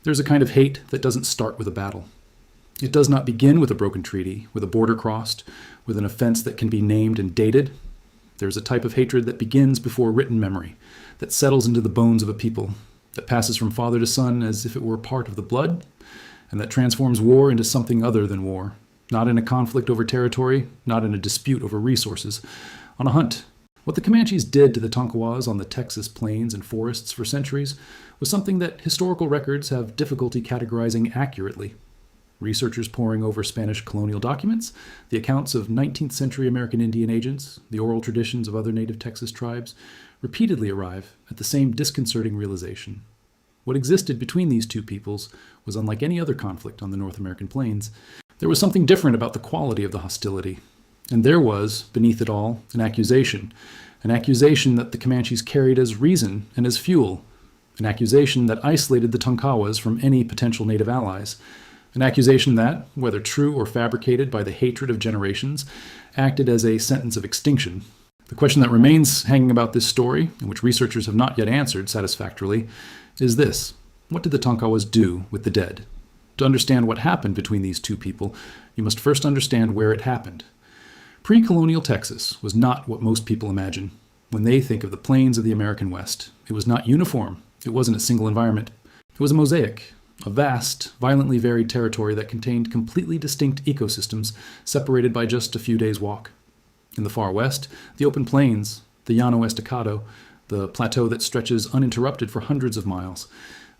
There's a kind of hate that doesn't start with a battle. It does not begin with a broken treaty, with a border crossed, with an offense that can be named and dated. There's a type of hatred that begins before written memory, that settles into the bones of a people, that passes from father to son as if it were part of the blood, and that transforms war into something other than war, not in a conflict over territory, not in a dispute over resources, on a hunt. What the Comanches did to the Tonkawas on the Texas plains and forests for centuries was something that historical records have difficulty categorizing accurately. Researchers poring over Spanish colonial documents, the accounts of 19th century American Indian agents, the oral traditions of other native Texas tribes, repeatedly arrive at the same disconcerting realization. What existed between these two peoples was unlike any other conflict on the North American plains. There was something different about the quality of the hostility. And there was, beneath it all, an accusation that the Comanches carried as reason and as fuel, an accusation that isolated the Tonkawas from any potential native allies, an accusation that, whether true or fabricated by the hatred of generations, acted as a sentence of extinction. The question that remains hanging about this story, and which researchers have not yet answered satisfactorily, is this: what did the Tonkawas do with the dead? To understand what happened between these two people, you must first understand where it happened. Pre-colonial Texas was not what most people imagine when they think of the plains of the American West. It was not uniform. It wasn't a single environment. It was a mosaic, a vast, violently varied territory that contained completely distinct ecosystems separated by just a few days' walk. In the far west, the open plains, the Llano Estacado, the plateau that stretches uninterrupted for hundreds of miles,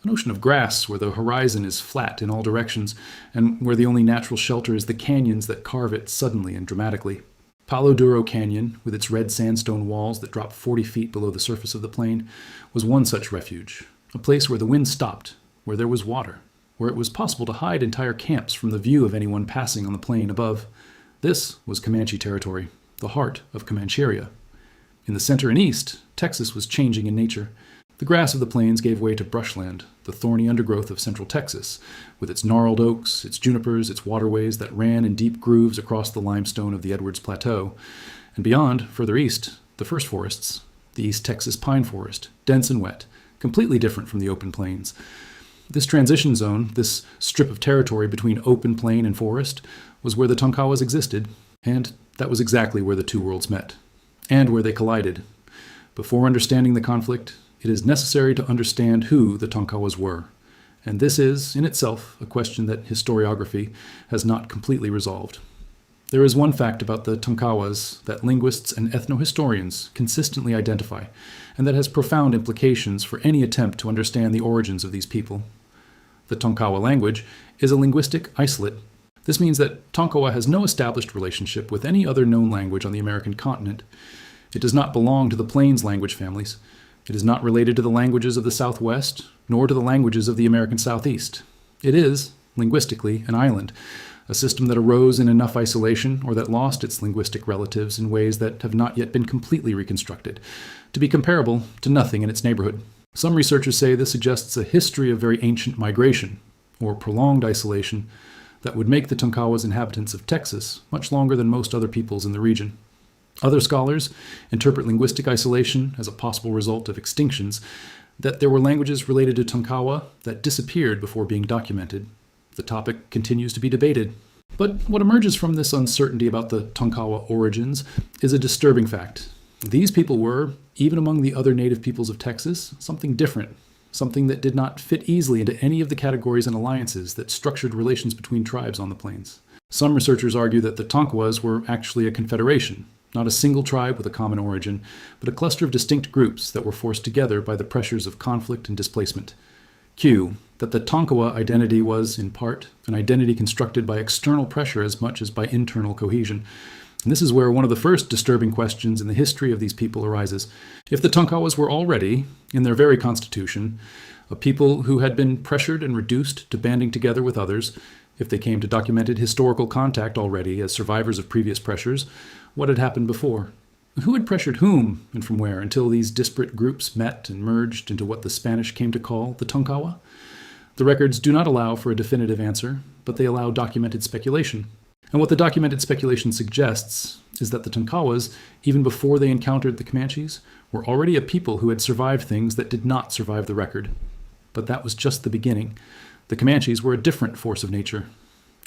an ocean of grass where the horizon is flat in all directions and where the only natural shelter is the canyons that carve it suddenly and dramatically. Palo Duro Canyon, with its red sandstone walls that drop 40 feet below the surface of the plain, was one such refuge, a place where the wind stopped, where there was water, where it was possible to hide entire camps from the view of anyone passing on the plain above. This was Comanche territory, the heart of Comancheria. In the center and east, Texas was changing in nature. The grass of the plains gave way to brushland, the thorny undergrowth of central Texas, with its gnarled oaks, its junipers, its waterways that ran in deep grooves across the limestone of the Edwards Plateau. And beyond, further east, the first forests, the East Texas pine forest, dense and wet, completely different from the open plains. This transition zone, this strip of territory between open plain and forest, was where the Tonkawas existed, and that was exactly where the two worlds met, and where they collided. Before understanding the conflict, it is necessary to understand who the Tonkawas were, and this is, in itself, a question that historiography has not completely resolved. There is one fact about the Tonkawas that linguists and ethnohistorians consistently identify, and that has profound implications for any attempt to understand the origins of these people. The Tonkawa language is a linguistic isolate. This means that Tonkawa has no established relationship with any other known language on the American continent. It does not belong to the Plains language families. It is not related to the languages of the Southwest, nor to the languages of the American Southeast. It is, linguistically, an island, a system that arose in enough isolation or that lost its linguistic relatives in ways that have not yet been completely reconstructed, to be comparable to nothing in its neighborhood. Some researchers say this suggests a history of very ancient migration, or prolonged isolation, that would make the Tonkawas inhabitants of Texas much longer than most other peoples in the region. Other scholars interpret linguistic isolation as a possible result of extinctions, that there were languages related to Tonkawa that disappeared before being documented. The topic continues to be debated. But what emerges from this uncertainty about the Tonkawa origins is a disturbing fact. These people were, even among the other native peoples of Texas, something different, something that did not fit easily into any of the categories and alliances that structured relations between tribes on the plains. Some researchers argue that the Tonkawas were actually a confederation, not a single tribe with a common origin, but a cluster of distinct groups that were forced together by the pressures of conflict and displacement. Q. That the Tonkawa identity was, in part, an identity constructed by external pressure as much as by internal cohesion. And this is where one of the first disturbing questions in the history of these people arises. If the Tonkawas were already, in their very constitution, a people who had been pressured and reduced to banding together with others, if they came to documented historical contact already as survivors of previous pressures, what had happened before? Who had pressured whom and from where until these disparate groups met and merged into what the Spanish came to call the Tonkawa? The records do not allow for a definitive answer, but they allow documented speculation. And what the documented speculation suggests is that the Tonkawas, even before they encountered the Comanches, were already a people who had survived things that did not survive the record. But that was just the beginning. The Comanches were a different force of nature.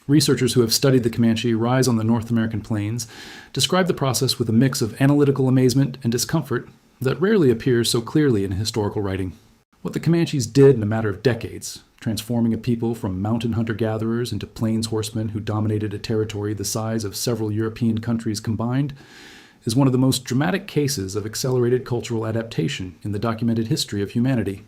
Researchers who have studied the Comanche rise on the North American plains describe the process with a mix of analytical amazement and discomfort that rarely appears so clearly in historical writing. What the Comanches did in a matter of decades, transforming a people from mountain hunter-gatherers into plains horsemen who dominated a territory the size of several European countries combined, is one of the most dramatic cases of accelerated cultural adaptation in the documented history of humanity.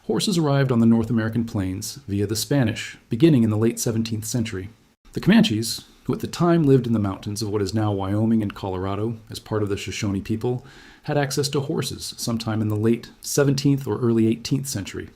Horses arrived on the North American plains via the Spanish, beginning in the late 17th century. The Comanches, who at the time lived in the mountains of what is now Wyoming and Colorado as part of the Shoshone people, had access to horses sometime in the late 17th or early 18th century.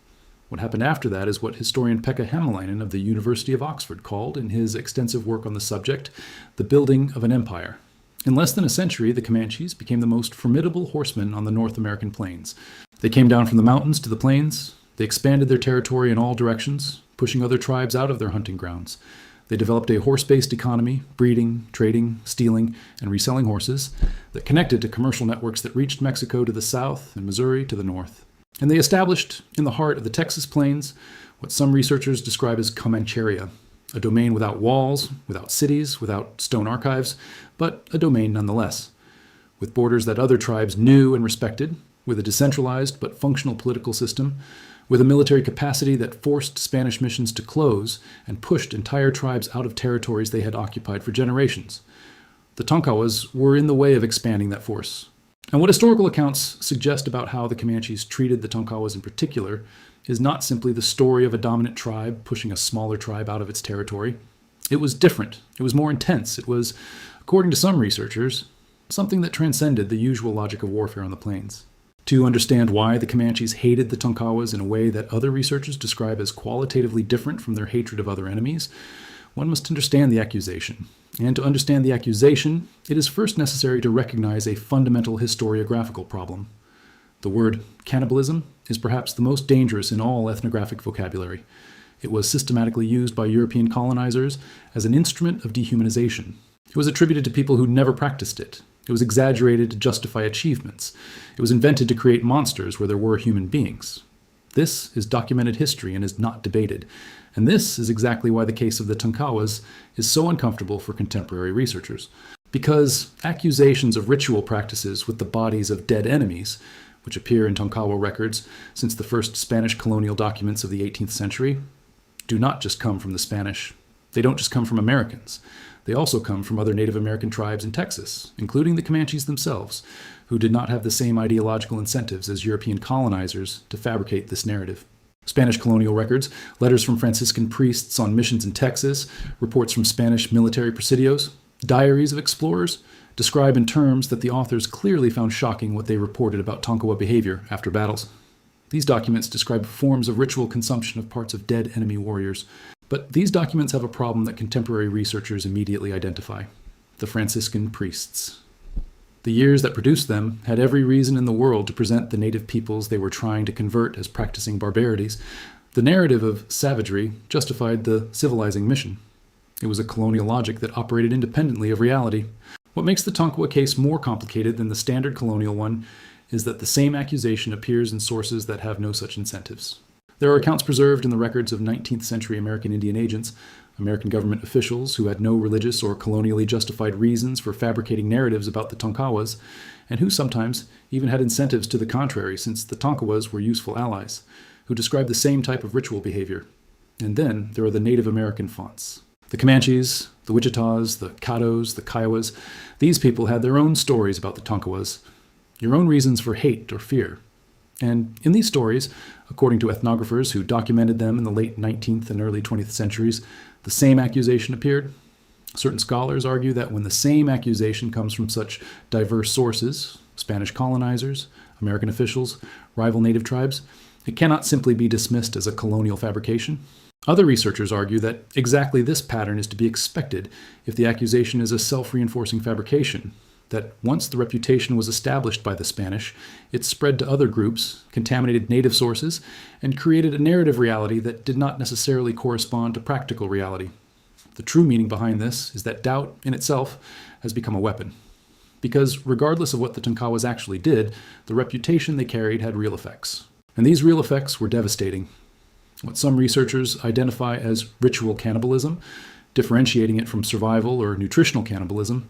What happened after that is what historian Pekka Hämäläinen of the University of Oxford called, in his extensive work on the subject, the building of an empire. In less than a century, the Comanches became the most formidable horsemen on the North American plains. They came down from the mountains to the plains. They expanded their territory in all directions, pushing other tribes out of their hunting grounds. They developed a horse-based economy, breeding, trading, stealing, and reselling horses that connected to commercial networks that reached Mexico to the south and Missouri to the north. And they established, in the heart of the Texas plains, what some researchers describe as Comancheria, a domain without walls, without cities, without stone archives, but a domain nonetheless, with borders that other tribes knew and respected, with a decentralized but functional political system, with a military capacity that forced Spanish missions to close and pushed entire tribes out of territories they had occupied for generations. The Tonkawas were in the way of expanding that force. And what historical accounts suggest about how the Comanches treated the Tonkawas in particular is not simply the story of a dominant tribe pushing a smaller tribe out of its territory. It was different. It was more intense. It was, according to some researchers, something that transcended the usual logic of warfare on the plains. To understand why the Comanches hated the Tonkawas in a way that other researchers describe as qualitatively different from their hatred of other enemies, one must understand the accusation. And to understand the accusation, it is first necessary to recognize a fundamental historiographical problem. The word cannibalism is perhaps the most dangerous in all ethnographic vocabulary. It was systematically used by European colonizers as an instrument of dehumanization. It was attributed to people who never practiced it. It was exaggerated to justify achievements. It was invented to create monsters where there were human beings. This is documented history and is not debated. And this is exactly why the case of the Tonkawas is so uncomfortable for contemporary researchers. Because accusations of ritual practices with the bodies of dead enemies, which appear in Tonkawa records since the first Spanish colonial documents of the 18th century, do not just come from the Spanish. They don't just come from Americans. They also come from other Native American tribes in Texas, including the Comanches themselves, who did not have the same ideological incentives as European colonizers to fabricate this narrative. Spanish colonial records, letters from Franciscan priests on missions in Texas, reports from Spanish military presidios, diaries of explorers describe in terms that the authors clearly found shocking what they reported about Tonkawa behavior after battles. These documents describe forms of ritual consumption of parts of dead enemy warriors. But these documents have a problem that contemporary researchers immediately identify: the Franciscan priests. The years that produced them had every reason in the world to present the native peoples they were trying to convert as practicing barbarities. The narrative of savagery justified the civilizing mission. It was a colonial logic that operated independently of reality. What makes the Tonkawa case more complicated than the standard colonial one is that the same accusation appears in sources that have no such incentives. There are accounts preserved in the records of 19th century American Indian agents, American government officials who had no religious or colonially justified reasons for fabricating narratives about the Tonkawas, and who sometimes even had incentives to the contrary, since the Tonkawas were useful allies, who describe the same type of ritual behavior. And then there are the Native American fonts. The Comanches, the Wichitas, the Caddos, the Kiowas, these people had their own stories about the Tonkawas, your own reasons for hate or fear. And in these stories, according to ethnographers who documented them in the late 19th and early 20th centuries, the same accusation appeared. Certain scholars argue that when the same accusation comes from such diverse sources, Spanish colonizers, American officials, rival native tribes, it cannot simply be dismissed as a colonial fabrication. Other researchers argue that exactly this pattern is to be expected if the accusation is a self-reinforcing fabrication, that once the reputation was established by the Spanish, it spread to other groups, contaminated native sources, and created a narrative reality that did not necessarily correspond to practical reality. The true meaning behind this is that doubt in itself has become a weapon. Because regardless of what the Tonkawas actually did, the reputation they carried had real effects. And these real effects were devastating. What some researchers identify as ritual cannibalism, differentiating it from survival or nutritional cannibalism,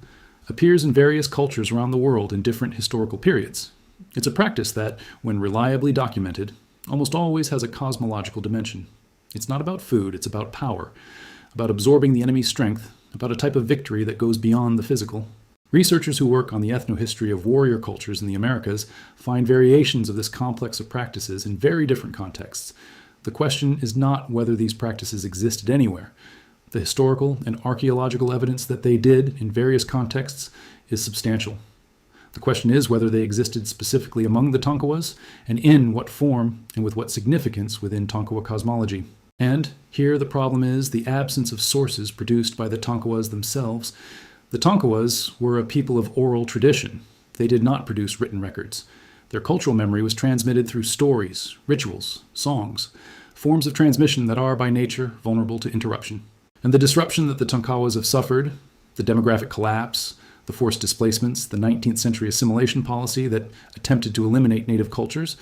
appears in various cultures around the world in different historical periods. It's a practice that, when reliably documented, almost always has a cosmological dimension. It's not about food, it's about power, about absorbing the enemy's strength, about a type of victory that goes beyond the physical. Researchers who work on the ethnohistory of warrior cultures in the Americas find variations of this complex of practices in very different contexts. The question is not whether these practices existed anywhere. The historical and archaeological evidence that they did in various contexts is substantial. The question is whether they existed specifically among the Tonkawas, and in what form and with what significance within Tonkawa cosmology. And here the problem is the absence of sources produced by the Tonkawas themselves. The Tonkawas were a people of oral tradition. They did not produce written records. Their cultural memory was transmitted through stories, rituals, songs, forms of transmission that are by nature vulnerable to interruption. And the disruption that the Tonkawas have suffered, the demographic collapse, the forced displacements, the 19th century assimilation policy that attempted to eliminate native cultures,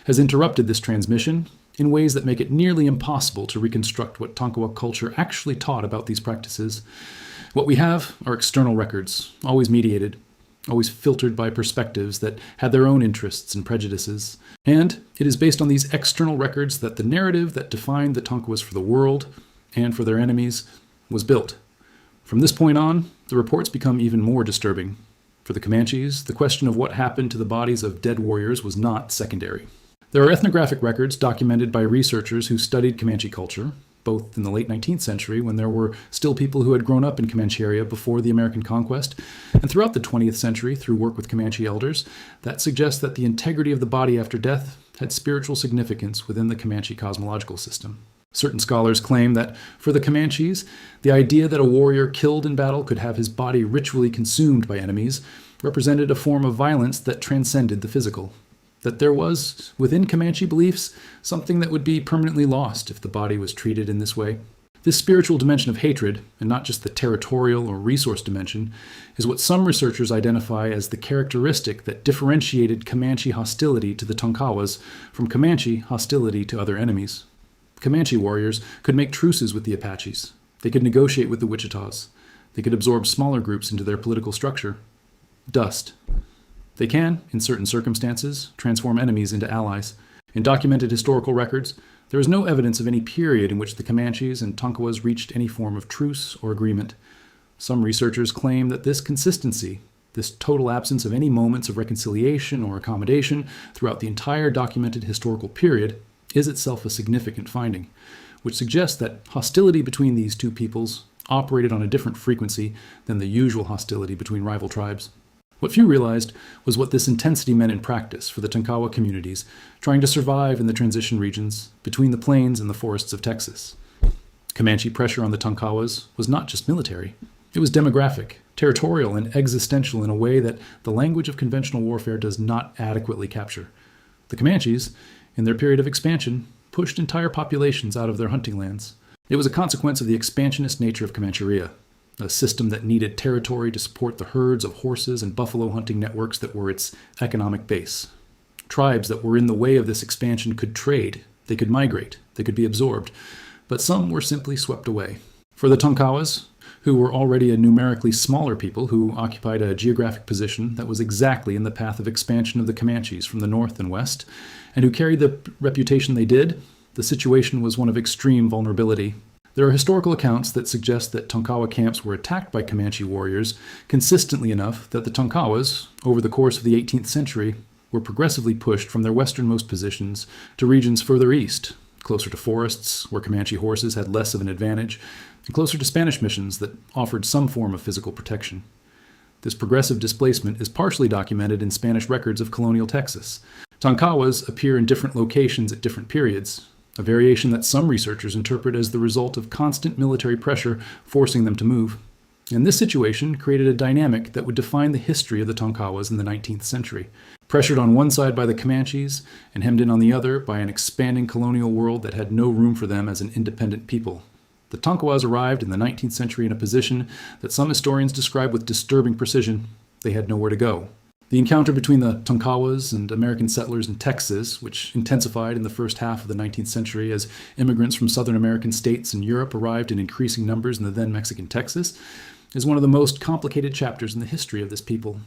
has interrupted this transmission in ways that make it nearly impossible to reconstruct what Tonkawa culture actually taught about these practices. What we have are external records, always mediated, always filtered by perspectives that had their own interests and prejudices. And it is based on these external records that the narrative that defined the Tonkawas for the world and for their enemies was built. From this point on, the reports become even more disturbing. For the Comanches, the question of what happened to the bodies of dead warriors was not secondary. There are ethnographic records documented by researchers who studied Comanche culture, both in the late 19th century, when there were still people who had grown up in Comancheria before the American conquest, and throughout the 20th century through work with Comanche elders, that suggests that the integrity of the body after death had spiritual significance within the Comanche cosmological system. Certain scholars claim that for the Comanches, the idea that a warrior killed in battle could have his body ritually consumed by enemies represented a form of violence that transcended the physical. That there was, within Comanche beliefs, something that would be permanently lost if the body was treated in this way. This spiritual dimension of hatred, and not just the territorial or resource dimension, is what some researchers identify as the characteristic that differentiated Comanche hostility to the Tonkawas from Comanche hostility to other enemies. Comanche warriors could make truces with the Apaches. They could negotiate with the Wichitas. They could absorb smaller groups into their political structure. Dust. They can, in certain circumstances, transform enemies into allies. In documented historical records, there is no evidence of any period in which the Comanches and Tonkawas reached any form of truce or agreement. Some researchers claim that this consistency, this total absence of any moments of reconciliation or accommodation throughout the entire documented historical period, is itself a significant finding, which suggests that hostility between these two peoples operated on a different frequency than the usual hostility between rival tribes. What few realized was what this intensity meant in practice for the Tonkawa communities trying to survive in the transition regions between the plains and the forests of Texas. Comanche pressure on the Tonkawas was not just military. It was demographic, territorial, and existential in a way that the language of conventional warfare does not adequately capture. The Comanches, in their period of expansion, pushed entire populations out of their hunting lands. It was a consequence of the expansionist nature of Comancheria, a system that needed territory to support the herds of horses and buffalo hunting networks that were its economic base. Tribes that were in the way of this expansion could trade, they could migrate, they could be absorbed, but some were simply swept away. For the Tonkawas, who were already a numerically smaller people who occupied a geographic position that was exactly in the path of expansion of the Comanches from the north and west, and who carried the reputation they did, the situation was one of extreme vulnerability. There are historical accounts that suggest that Tonkawa camps were attacked by Comanche warriors consistently enough that the Tonkawas, over the course of the 18th century, were progressively pushed from their westernmost positions to regions further east, closer to forests, where Comanche horses had less of an advantage, and closer to Spanish missions that offered some form of physical protection. This progressive displacement is partially documented in Spanish records of colonial Texas. Tonkawas appear in different locations at different periods, a variation that some researchers interpret as the result of constant military pressure forcing them to move. And this situation created a dynamic that would define the history of the Tonkawas in the 19th century. Pressured on one side by the Comanches and hemmed in on the other by an expanding colonial world that had no room for them as an independent people. The Tonkawas arrived in the 19th century in a position that some historians describe with disturbing precision. They had nowhere to go. The encounter between the Tonkawas and American settlers in Texas, which intensified in the first half of the 19th century as immigrants from Southern American states and Europe arrived in increasing numbers in the then Mexican Texas, is one of the most complicated chapters in the history of this people.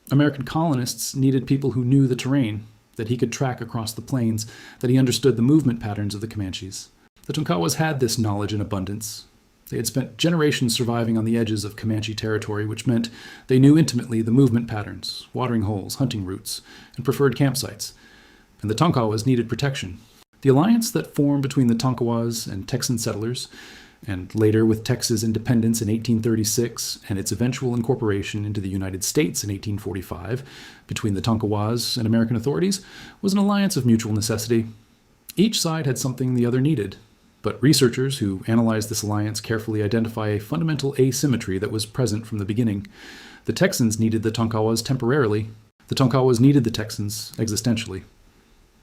American colonists needed people who knew the terrain, that he could track across the plains, that he understood the movement patterns of the Comanches. The Tonkawas had this knowledge in abundance. They had spent generations surviving on the edges of Comanche territory, which meant they knew intimately the movement patterns, watering holes, hunting routes, and preferred campsites. And the Tonkawas needed protection. The alliance that formed between the Tonkawas and Texan settlers, and later with Texas independence in 1836 and its eventual incorporation into the United States in 1845 between the Tonkawas and American authorities, was an alliance of mutual necessity. Each side had something the other needed. But researchers who analyze this alliance carefully identify a fundamental asymmetry that was present from the beginning. The Texans needed the Tonkawas temporarily. The Tonkawas needed the Texans existentially.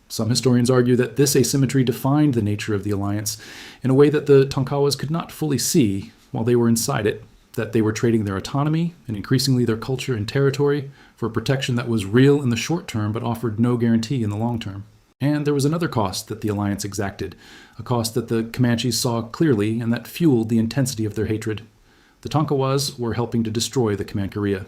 Some historians argue that this asymmetry defined the nature of the alliance in a way that the Tonkawas could not fully see while they were inside it, that they were trading their autonomy and increasingly their culture and territory for protection that was real in the short term but offered no guarantee in the long term. And there was another cost that the alliance exacted, a cost that the Comanches saw clearly and that fueled the intensity of their hatred. The Tonkawas were helping to destroy the Comancheria.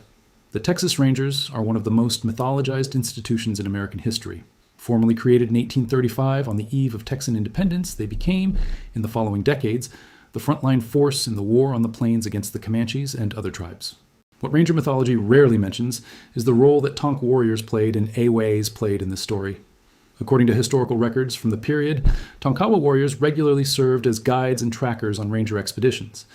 The Texas Rangers are one of the most mythologized institutions in American history. Formally created in 1835 on the eve of Texan independence, they became, in the following decades, the frontline force in the war on the plains against the Comanches and other tribes. What Ranger mythology rarely mentions is the role that Tonk warriors played and Aways played in this story. According to historical records from the period, Tonkawa warriors regularly served as guides and trackers on ranger expeditions.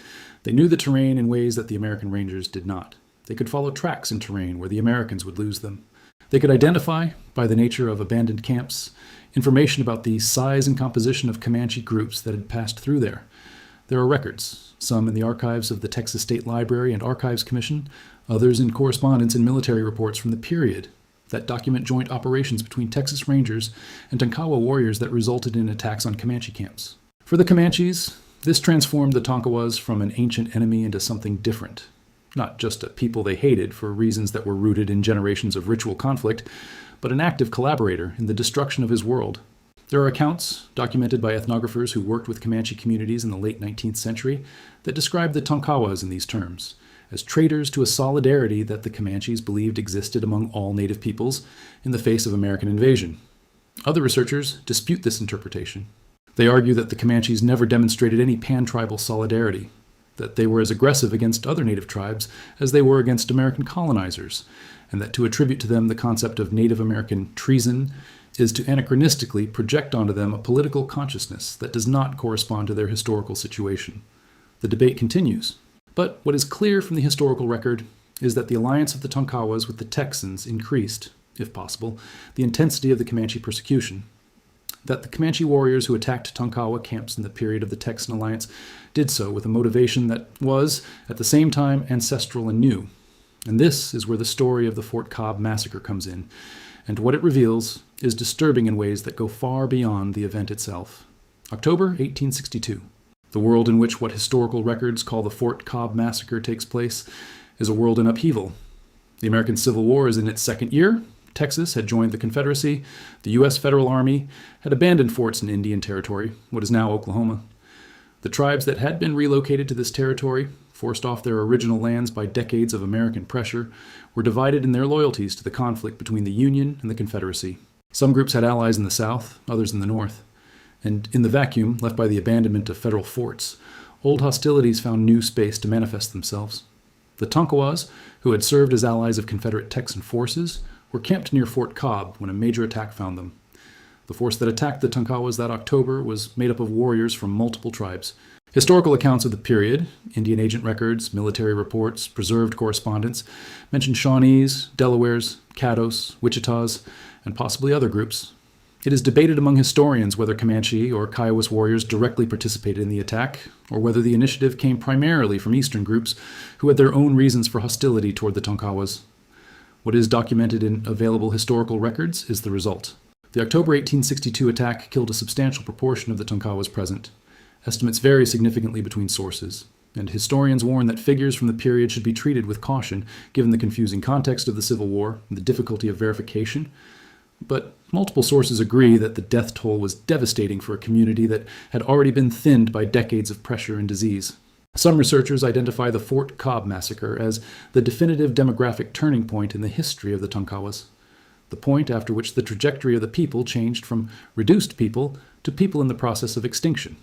They knew the terrain in ways that the American Rangers did not. They could follow tracks in terrain where the Americans would lose them. They could identify, by the nature of abandoned camps, information about the size and composition of Comanche groups that had passed through there. There are records, some in the archives of the Texas State Library and Archives Commission, others in correspondence and military reports from the period, that document joint operations between Texas Rangers and Tonkawa warriors that resulted in attacks on Comanche camps. For the Comanches, this transformed the Tonkawas from an ancient enemy into something different. Not just a people they hated for reasons that were rooted in generations of ritual conflict, but an active collaborator in the destruction of his world. There are accounts, documented by ethnographers who worked with Comanche communities in the late 19th century, that describe the Tonkawas in these terms, as traitors to a solidarity that the Comanches believed existed among all native peoples in the face of American invasion. Other researchers dispute this interpretation. They argue that the Comanches never demonstrated any pan-tribal solidarity, that they were as aggressive against other native tribes as they were against American colonizers, and that to attribute to them the concept of Native American treason is to anachronistically project onto them a political consciousness that does not correspond to their historical situation. The debate continues. But what is clear from the historical record is that the alliance of the Tonkawas with the Texans increased, if possible, the intensity of the Comanche persecution. That the Comanche warriors who attacked Tonkawa camps in the period of the Texan alliance did so with a motivation that was, at the same time, ancestral and new. And this is where the story of the Fort Cobb massacre comes in, and what it reveals is disturbing in ways that go far beyond the event itself. October 1862. The world in which what historical records call the Fort Cobb massacre takes place is a world in upheaval. The American Civil War is in its second year. Texas had joined the Confederacy. The U.S. Federal Army had abandoned forts in Indian Territory, what is now Oklahoma. The tribes that had been relocated to this territory, forced off their original lands by decades of American pressure, were divided in their loyalties to the conflict between the Union and the Confederacy. Some groups had allies in the South, others in the North. And in the vacuum left by the abandonment of federal forts, old hostilities found new space to manifest themselves. The Tonkawas, who had served as allies of Confederate Texan forces, were camped near Fort Cobb when a major attack found them. The force that attacked the Tonkawas that October was made up of warriors from multiple tribes. Historical accounts of the period, Indian agent records, military reports, preserved correspondence, mention Shawnees, Delawares, Caddos, Wichitas, and possibly other groups. It is debated among historians whether Comanche or Kiowas warriors directly participated in the attack, or whether the initiative came primarily from Eastern groups who had their own reasons for hostility toward the Tonkawas. What is documented in available historical records is the result. The October 1862 attack killed a substantial proportion of the Tonkawas present. Estimates vary significantly between sources. and historians warn that figures from the period should be treated with caution, given the confusing context of the Civil War and the difficulty of verification. But multiple sources agree that the death toll was devastating for a community that had already been thinned by decades of pressure and disease. Some researchers identify the Fort Cobb massacre as the definitive demographic turning point in the history of the Tonkawas, the point after which the trajectory of the people changed from reduced people to people in the process of extinction.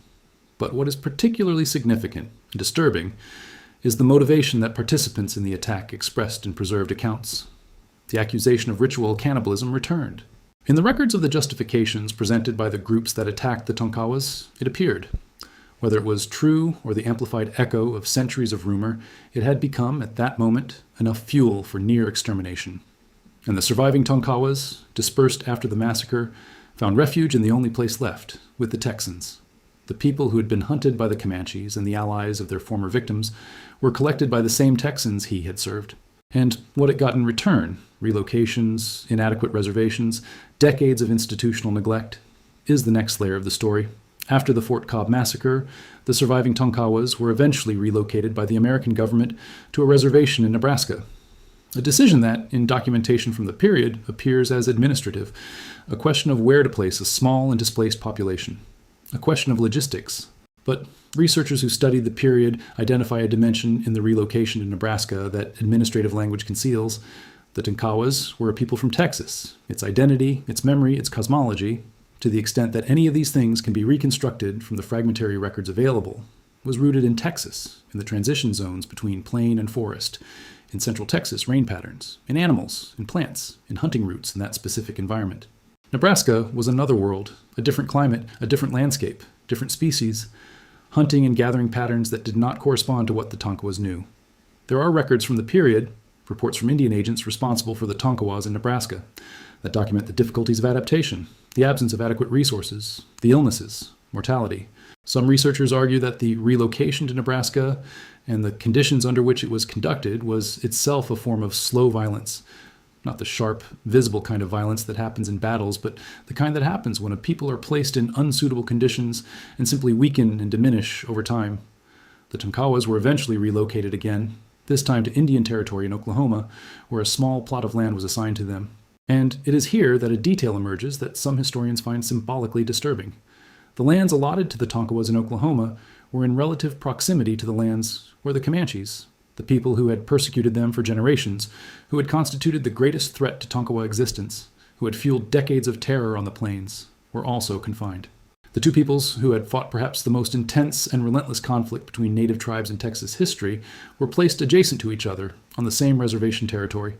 But what is particularly significant and disturbing is the motivation that participants in the attack expressed in preserved accounts. The accusation of ritual cannibalism returned. In the records of the justifications presented by the groups that attacked the Tonkawas, it appeared. Whether it was true or the amplified echo of centuries of rumor, it had become, at that moment, enough fuel for near extermination. And the surviving Tonkawas, dispersed after the massacre, found refuge in the only place left, with the Texans. The people who had been hunted by the Comanches and the allies of their former victims were collected by the same Texans he had served. And what it got in return, relocations, inadequate reservations, decades of institutional neglect, is the next layer of the story. After the Fort Cobb massacre, the surviving Tonkawas were eventually relocated by the American government to a reservation in Nebraska. A decision that, in documentation from the period, appears as administrative, a question of where to place a small and displaced population, a question of logistics. But researchers who studied the period identify a dimension in the relocation to Nebraska that administrative language conceals. The Tonkawas were a people from Texas. Its identity, its memory, its cosmology, to the extent that any of these things can be reconstructed from the fragmentary records available, was rooted in Texas, in the transition zones between plain and forest, in Central Texas rain patterns, in animals, in plants, in hunting routes in that specific environment. Nebraska was another world, a different climate, a different landscape, different species, hunting and gathering patterns that did not correspond to what the Tonkawas knew. There are records from the period, reports from Indian agents responsible for the Tonkawas in Nebraska, that document the difficulties of adaptation, the absence of adequate resources, the illnesses, mortality. Some researchers argue that the relocation to Nebraska and the conditions under which it was conducted was itself a form of slow violence, not the sharp, visible kind of violence that happens in battles, but the kind that happens when a people are placed in unsuitable conditions and simply weaken and diminish over time. The Tonkawas were eventually relocated again, this time to Indian Territory in Oklahoma, where a small plot of land was assigned to them. And it is here that a detail emerges that some historians find symbolically disturbing. The lands allotted to the Tonkawas in Oklahoma were in relative proximity to the lands where the Comanches, the people who had persecuted them for generations, who had constituted the greatest threat to Tonkawa existence, who had fueled decades of terror on the plains, were also confined. The two peoples who had fought perhaps the most intense and relentless conflict between native tribes in Texas history were placed adjacent to each other on the same reservation territory.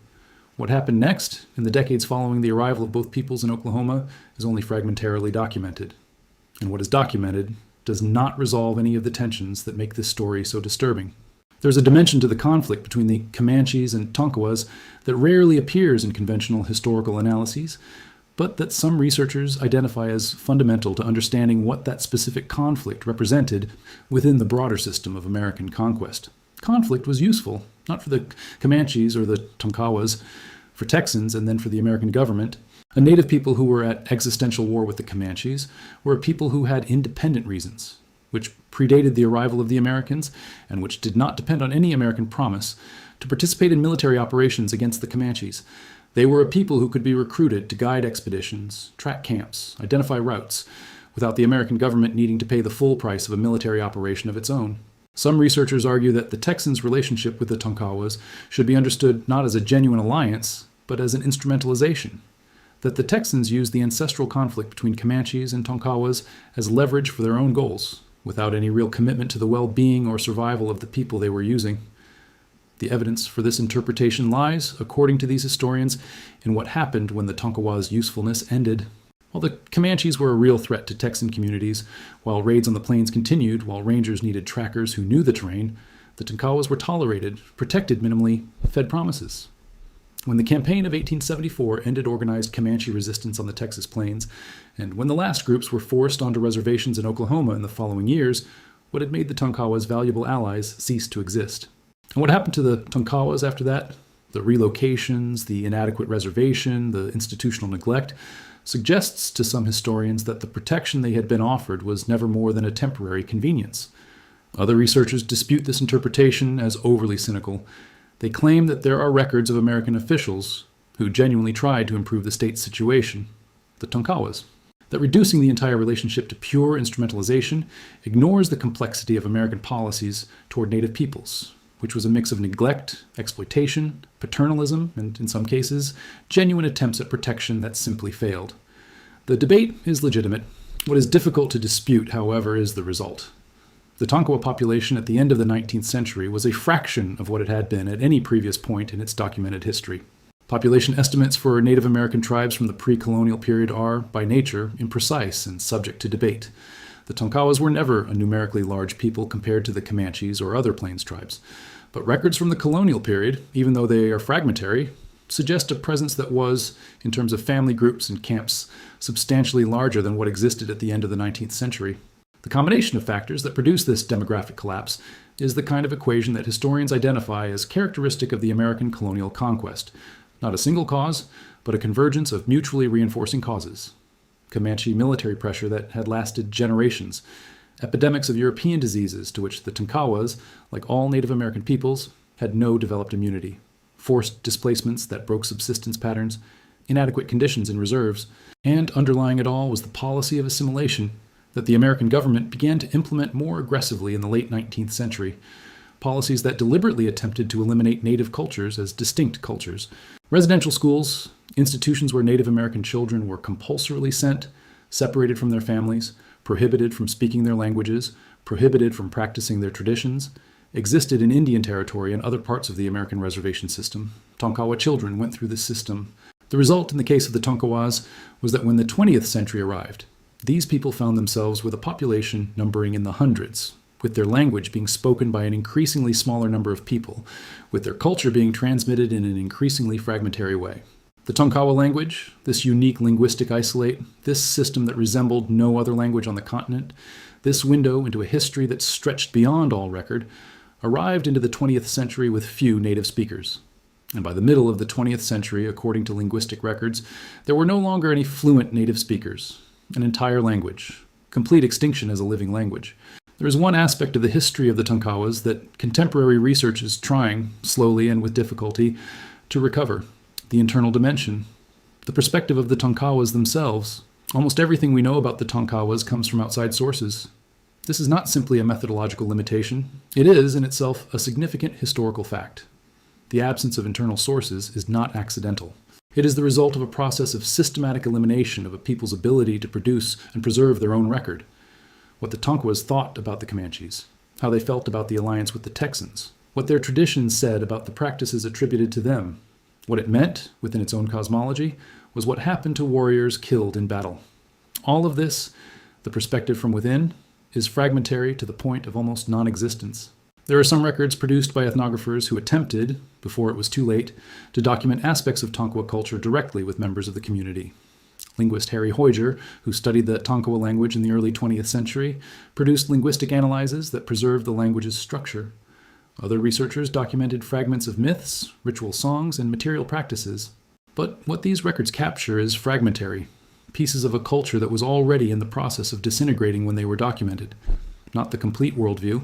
What happened next, in the decades following the arrival of both peoples in Oklahoma, is only fragmentarily documented. And what is documented does not resolve any of the tensions that make this story so disturbing. There's a dimension to the conflict between the Comanches and Tonkawas that rarely appears in conventional historical analyses, but that some researchers identify as fundamental to understanding what that specific conflict represented within the broader system of American conquest. Conflict was useful, not for the Comanches or the Tonkawas, for Texans and then for the American government. A native people who were at existential war with the Comanches were a people who had independent reasons, which predated the arrival of the Americans and which did not depend on any American promise, to participate in military operations against the Comanches. They were a people who could be recruited to guide expeditions, track camps, identify routes, without the American government needing to pay the full price of a military operation of its own. Some researchers argue that the Texans' relationship with the Tonkawas should be understood not as a genuine alliance, but as an instrumentalization. That the Texans used the ancestral conflict between Comanches and Tonkawas as leverage for their own goals, without any real commitment to the well-being or survival of the people they were using. The evidence for this interpretation lies, according to these historians, in what happened when the Tonkawas' usefulness ended. While the Comanches were a real threat to Texan communities, while raids on the plains continued, while rangers needed trackers who knew the terrain, the Tonkawas were tolerated, protected minimally, fed promises. When the campaign of 1874 ended organized Comanche resistance on the Texas plains, and when the last groups were forced onto reservations in Oklahoma in the following years, what had made the Tonkawas valuable allies ceased to exist. And what happened to the Tonkawas after that? The relocations, the inadequate reservation, the institutional neglect, suggests to some historians that the protection they had been offered was never more than a temporary convenience. Other researchers dispute this interpretation as overly cynical. They claim that there are records of American officials who genuinely tried to improve the state's situation, the Tonkawas, that reducing the entire relationship to pure instrumentalization ignores the complexity of American policies toward Native peoples, which was a mix of neglect, exploitation, paternalism, and, in some cases, genuine attempts at protection that simply failed. The debate is legitimate. What is difficult to dispute, however, is the result. The Tonkawa population at the end of the 19th century was a fraction of what it had been at any previous point in its documented history. Population estimates for Native American tribes from the pre-colonial period are, by nature, imprecise and subject to debate. The Tonkawas were never a numerically large people compared to the Comanches or other Plains tribes. But records from the colonial period, even though they are fragmentary, suggest a presence that was, in terms of family groups and camps, substantially larger than what existed at the end of the 19th century. The combination of factors that produce this demographic collapse is the kind of equation that historians identify as characteristic of the American colonial conquest. Not a single cause, but a convergence of mutually reinforcing causes. Comanche military pressure that had lasted generations, epidemics of European diseases to which the Tonkawas, like all Native American peoples, had no developed immunity, forced displacements that broke subsistence patterns, inadequate conditions in reserves, and underlying it all was the policy of assimilation that the American government began to implement more aggressively in the late 19th century, policies that deliberately attempted to eliminate Native cultures as distinct cultures. Residential schools, institutions where Native American children were compulsorily sent, separated from their families, prohibited from speaking their languages, prohibited from practicing their traditions, existed in Indian Territory and other parts of the American reservation system. Tonkawa children went through this system. The result in the case of the Tonkawas was that when the 20th century arrived, these people found themselves with a population numbering in the hundreds, with their language being spoken by an increasingly smaller number of people, with their culture being transmitted in an increasingly fragmentary way. The Tonkawa language, this unique linguistic isolate, this system that resembled no other language on the continent, this window into a history that stretched beyond all record, arrived into the 20th century with few native speakers. And by the middle of the 20th century, according to linguistic records, there were no longer any fluent native speakers. An entire language, complete extinction as a living language. There is one aspect of the history of the Tonkawas that contemporary research is trying, slowly and with difficulty, to recover: the internal dimension, the perspective of the Tonkawas themselves. Almost everything we know about the Tonkawas comes from outside sources. This is not simply a methodological limitation. It is, in itself, a significant historical fact. The absence of internal sources is not accidental. It is the result of a process of systematic elimination of a people's ability to produce and preserve their own record. What the Tonkawas thought about the Comanches, how they felt about the alliance with the Texans, what their traditions said about the practices attributed to them, what it meant, within its own cosmology, was what happened to warriors killed in battle. All of this, the perspective from within, is fragmentary to the point of almost non-existence. There are some records produced by ethnographers who attempted, before it was too late, to document aspects of Tonkawa culture directly with members of the community. Linguist Harry Hoyger, who studied the Tonkawa language in the early 20th century, produced linguistic analyses that preserved the language's structure. Other researchers documented fragments of myths, ritual songs, and material practices. But what these records capture is fragmentary, pieces of a culture that was already in the process of disintegrating when they were documented. Not the complete worldview,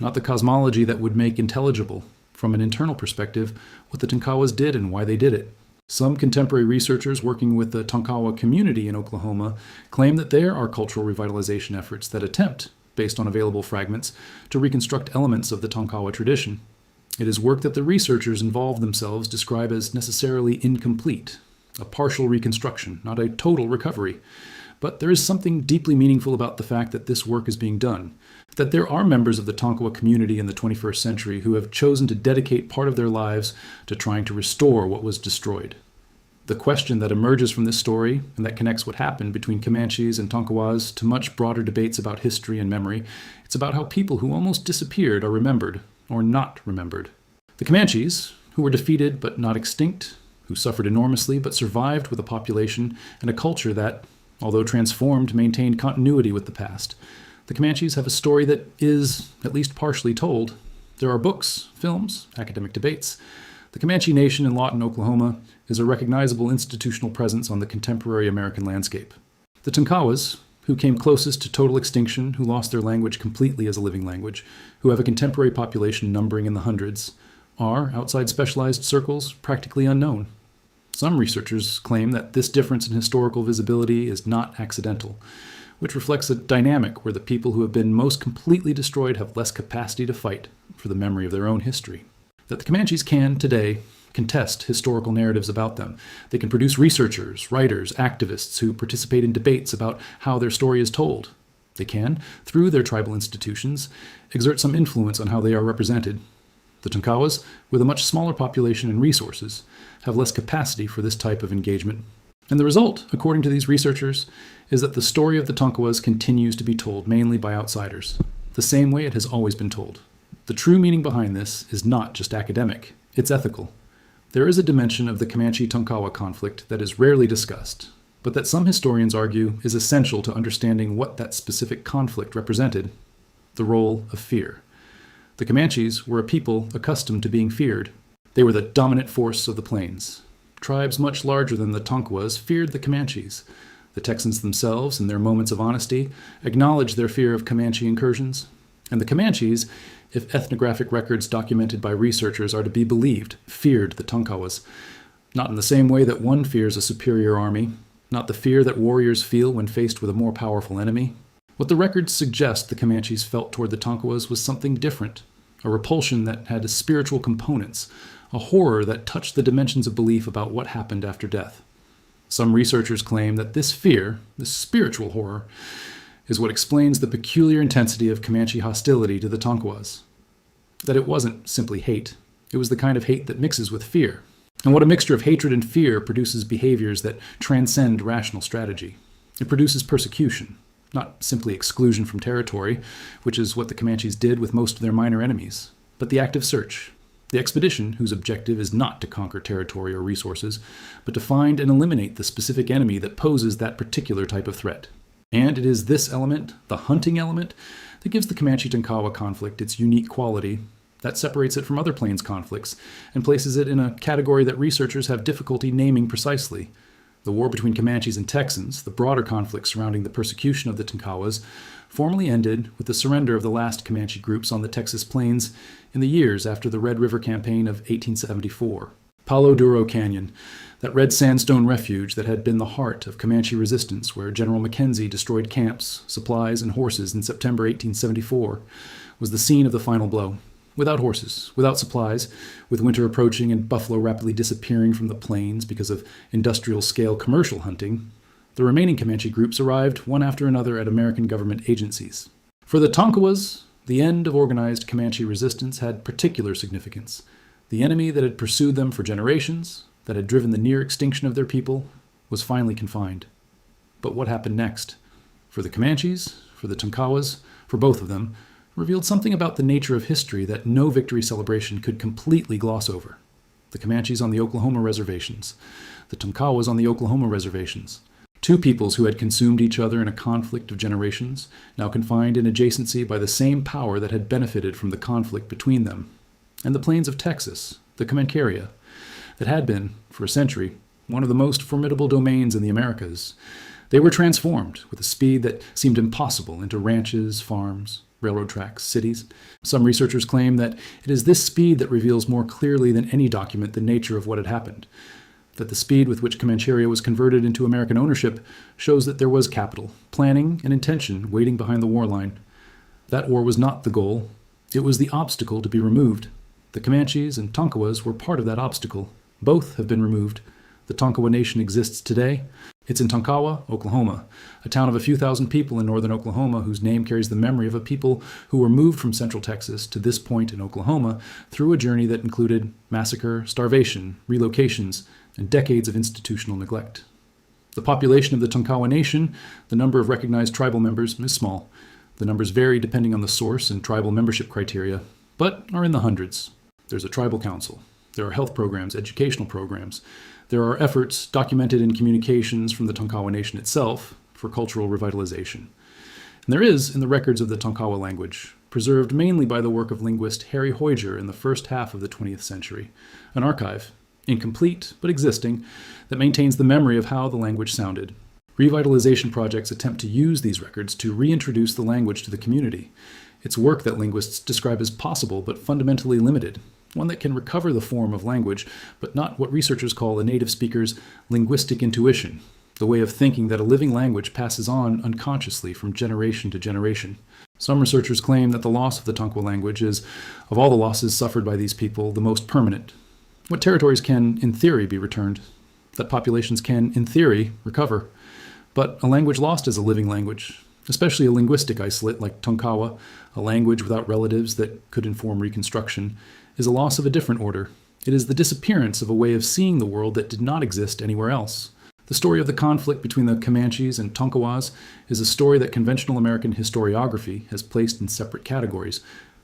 not the cosmology that would make intelligible, from an internal perspective, what the Tonkawas did and why they did it. Some contemporary researchers working with the Tonkawa community in Oklahoma claim that there are cultural revitalization efforts that attempt, based on available fragments, to reconstruct elements of the Tonkawa tradition. It is work that the researchers involved themselves describe as necessarily incomplete, a partial reconstruction, not a total recovery. But there is something deeply meaningful about the fact that this work is being done, that there are members of the Tonkawa community in the 21st century who have chosen to dedicate part of their lives to trying to restore what was destroyed. The question that emerges from this story, and that connects what happened between Comanches and Tonkawas to much broader debates about history and memory, it's about how people who almost disappeared are remembered, or not remembered. The Comanches, who were defeated but not extinct, who suffered enormously but survived with a population and a culture that, although transformed, maintained continuity with the past. The Comanches have a story that is, at least partially, told. There are books, films, academic debates. The Comanche Nation in Lawton, Oklahoma, is a recognizable institutional presence on the contemporary American landscape. The Tonkawas, who came closest to total extinction, who lost their language completely as a living language, who have a contemporary population numbering in the hundreds, are, outside specialized circles, practically unknown. Some researchers claim that this difference in historical visibility is not accidental, which reflects a dynamic where the people who have been most completely destroyed have less capacity to fight for the memory of their own history. That the Comanches can, today, contest historical narratives about them. They can produce researchers, writers, activists who participate in debates about how their story is told. They can, through their tribal institutions, exert some influence on how they are represented. The Tonkawas, with a much smaller population and resources, have less capacity for this type of engagement. And the result, according to these researchers, is that the story of the Tonkawas continues to be told mainly by outsiders, the same way it has always been told. The true meaning behind this is not just academic, it's ethical. There is a dimension of the Comanche-Tonkawa conflict that is rarely discussed, but that some historians argue is essential to understanding what that specific conflict represented: the role of fear. The Comanches were a people accustomed to being feared. They were the dominant force of the plains. Tribes much larger than the Tonkawas feared the Comanches. The Texans themselves, in their moments of honesty, acknowledged their fear of Comanche incursions. And the Comanches, if ethnographic records documented by researchers are to be believed, feared the Tonkawas. Not in the same way that one fears a superior army, not the fear that warriors feel when faced with a more powerful enemy. What the records suggest the Comanches felt toward the Tonkawas was something different, a repulsion that had spiritual components, a horror that touched the dimensions of belief about what happened after death. Some researchers claim that this fear, this spiritual horror, is what explains the peculiar intensity of Comanche hostility to the Tonkawas. That it wasn't simply hate. It was the kind of hate that mixes with fear. And what a mixture of hatred and fear produces behaviors that transcend rational strategy. It produces persecution, not simply exclusion from territory, which is what the Comanches did with most of their minor enemies, but the active search. The expedition, whose objective is not to conquer territory or resources, but to find and eliminate the specific enemy that poses that particular type of threat. And it is this element, the hunting element, that gives the Comanche-Tonkawa conflict its unique quality, that separates it from other plains conflicts, and places it in a category that researchers have difficulty naming precisely. The war between Comanches and Texans, the broader conflict surrounding the persecution of the Tonkawas, formally ended with the surrender of the last Comanche groups on the Texas plains in the years after the Red River Campaign of 1874. Palo Duro Canyon, that red sandstone refuge that had been the heart of Comanche resistance, where General Mackenzie destroyed camps, supplies, and horses in September 1874, was the scene of the final blow. Without horses, without supplies, with winter approaching and buffalo rapidly disappearing from the plains because of industrial-scale commercial hunting, the remaining Comanche groups arrived one after another at American government agencies. For the Tonkawas, the end of organized Comanche resistance had particular significance. The enemy that had pursued them for generations, that had driven the near extinction of their people, was finally confined. But what happened next? For the Comanches, for the Tonkawas, for both of them, revealed something about the nature of history that no victory celebration could completely gloss over. The Comanches on the Oklahoma reservations, the Tonkawas on the Oklahoma reservations. Two peoples who had consumed each other in a conflict of generations, now confined in adjacency by the same power that had benefited from the conflict between them. And the plains of Texas, the Comancheria, that had been, for a century, one of the most formidable domains in the Americas. They were transformed with a speed that seemed impossible into ranches, farms, railroad tracks, cities. Some researchers claim that it is this speed that reveals more clearly than any document the nature of what had happened. That the speed with which Comancheria was converted into American ownership shows that there was capital, planning, and intention waiting behind the war line. That war was not the goal. It was the obstacle to be removed. The Comanches and Tonkawas were part of that obstacle. Both have been removed. The Tonkawa Nation exists today. It's in Tonkawa, Oklahoma, a town of a few thousand people in northern Oklahoma whose name carries the memory of a people who were moved from central Texas to this point in Oklahoma through a journey that included massacre, starvation, relocations, and decades of institutional neglect. The population of the Tonkawa Nation, the number of recognized tribal members, is small. The numbers vary depending on the source and tribal membership criteria, but are in the hundreds. There's a tribal council. There are health programs, educational programs. There are efforts documented in communications from the Tonkawa Nation itself for cultural revitalization. And there is, in the records of the Tonkawa language, preserved mainly by the work of linguist Harry Hoyger in the first half of the 20th century, an archive, incomplete but existing, that maintains the memory of how the language sounded. Revitalization projects attempt to use these records to reintroduce the language to the community. It's work that linguists describe as possible but fundamentally limited, one that can recover the form of language, but not what researchers call a native speaker's linguistic intuition, the way of thinking that a living language passes on unconsciously from generation to generation. Some researchers claim that the loss of the Tonkawa language is, of all the losses suffered by these people, the most permanent. What territories can, in theory, be returned? That populations can, in theory, recover. But a language lost is a living language, especially a linguistic isolate like Tonkawa, a language without relatives that could inform reconstruction, is a loss of a different order. It is the disappearance of a way of seeing the world that did not exist anywhere else. The story of the conflict between the Comanches and Tonkawas is a story that conventional American historiography has placed in separate categories.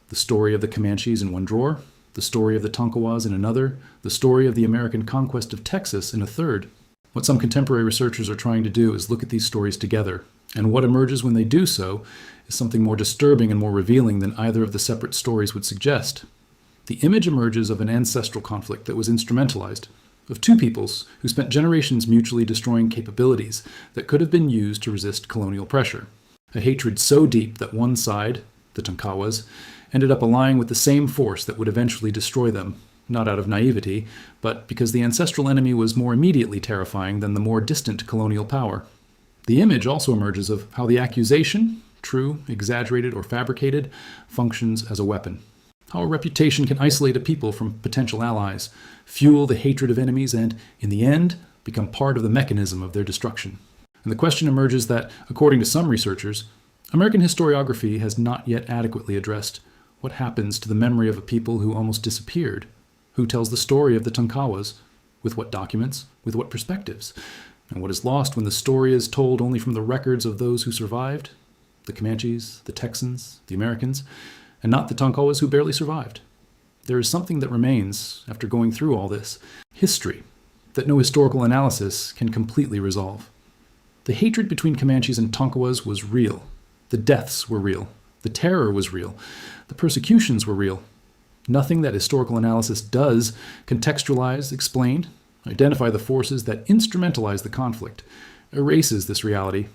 The story of the Comanches in one drawer, the story of the Tonkawas in another, the story of the American conquest of Texas in a third. What some contemporary researchers are trying to do is look at these stories together, and what emerges when they do so is something more disturbing and more revealing than either of the separate stories would suggest. The image emerges of an ancestral conflict that was instrumentalized, of two peoples who spent generations mutually destroying capabilities that could have been used to resist colonial pressure. A hatred so deep that one side, the Tonkawas, ended up allying with the same force that would eventually destroy them, not out of naivety, but because the ancestral enemy was more immediately terrifying than the more distant colonial power. The image also emerges of how the accusation, true, exaggerated, or fabricated, functions as a weapon. How a reputation can isolate a people from potential allies, fuel the hatred of enemies, and, in the end, become part of the mechanism of their destruction. And the question emerges that, according to some researchers, American historiography has not yet adequately addressed what happens to the memory of a people who almost disappeared, who tells the story of the Tonkawas, with what documents, with what perspectives, and what is lost when the story is told only from the records of those who survived, the Comanches, the Texans, the Americans, and not the Tonkawas who barely survived. There is something that remains, after going through all this, history, that no historical analysis can completely resolve. The hatred between Comanches and Tonkawas was real. The deaths were real. The terror was real. The persecutions were real. Nothing that historical analysis does contextualize, explain, identify the forces that instrumentalize the conflict, erases this reality.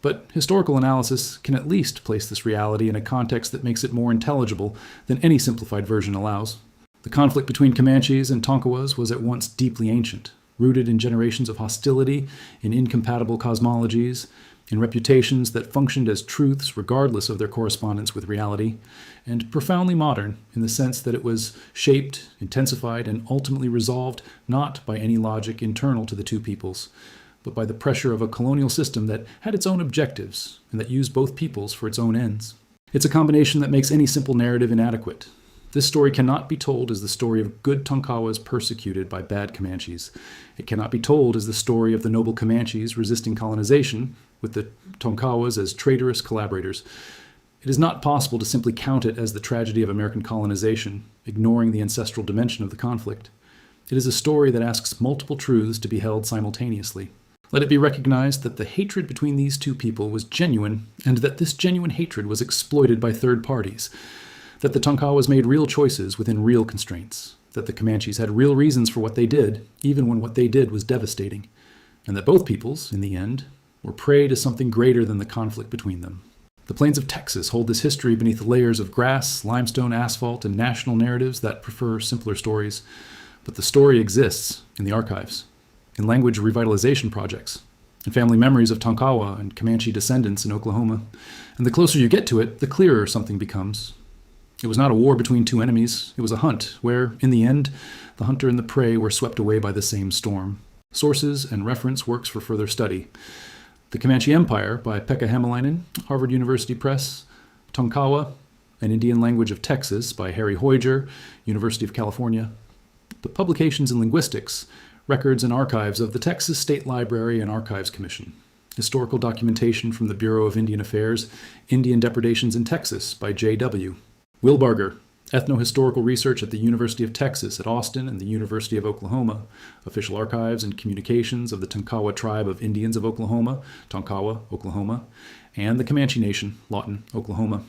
But historical analysis can at least place this reality in a context that makes it more intelligible than any simplified version allows. The conflict between Comanches and Tonkawas was at once deeply ancient, rooted in generations of hostility, in incompatible cosmologies, in reputations that functioned as truths regardless of their correspondence with reality, and profoundly modern in the sense that it was shaped, intensified, and ultimately resolved not by any logic internal to the two peoples, but by the pressure of a colonial system that had its own objectives and that used both peoples for its own ends. It's a combination that makes any simple narrative inadequate. This story cannot be told as the story of good Tonkawas persecuted by bad Comanches. It cannot be told as the story of the noble Comanches resisting colonization, with the Tonkawas as traitorous collaborators. It is not possible to simply count it as the tragedy of American colonization, ignoring the ancestral dimension of the conflict. It is a story that asks multiple truths to be held simultaneously. Let it be recognized that the hatred between these two people was genuine, and that this genuine hatred was exploited by third parties. That the Tonkawas made real choices within real constraints. That the Comanches had real reasons for what they did, even when what they did was devastating. And that both peoples, in the end, were prey to something greater than the conflict between them. The plains of Texas hold this history beneath layers of grass, limestone, asphalt, and national narratives that prefer simpler stories. But the story exists in the archives, in language revitalization projects, in family memories of Tonkawa and Comanche descendants in Oklahoma. And the closer you get to it, the clearer something becomes. It was not a war between two enemies. It was a hunt where, in the end, the hunter and the prey were swept away by the same storm. Sources and reference works for further study. The Comanche Empire by Pekka Hämäläinen, Harvard University Press. Tonkawa, An Indian Language of Texas by Harry Hoyger, University of California. The Publications in Linguistics, Records and Archives of the Texas State Library and Archives Commission. Historical Documentation from the Bureau of Indian Affairs, Indian Depredations in Texas by J.W. Wilbarger, Ethnohistorical Research at the University of Texas at Austin and the University of Oklahoma, Official Archives and Communications of the Tonkawa Tribe of Indians of Oklahoma, Tonkawa, Oklahoma, and the Comanche Nation, Lawton, Oklahoma.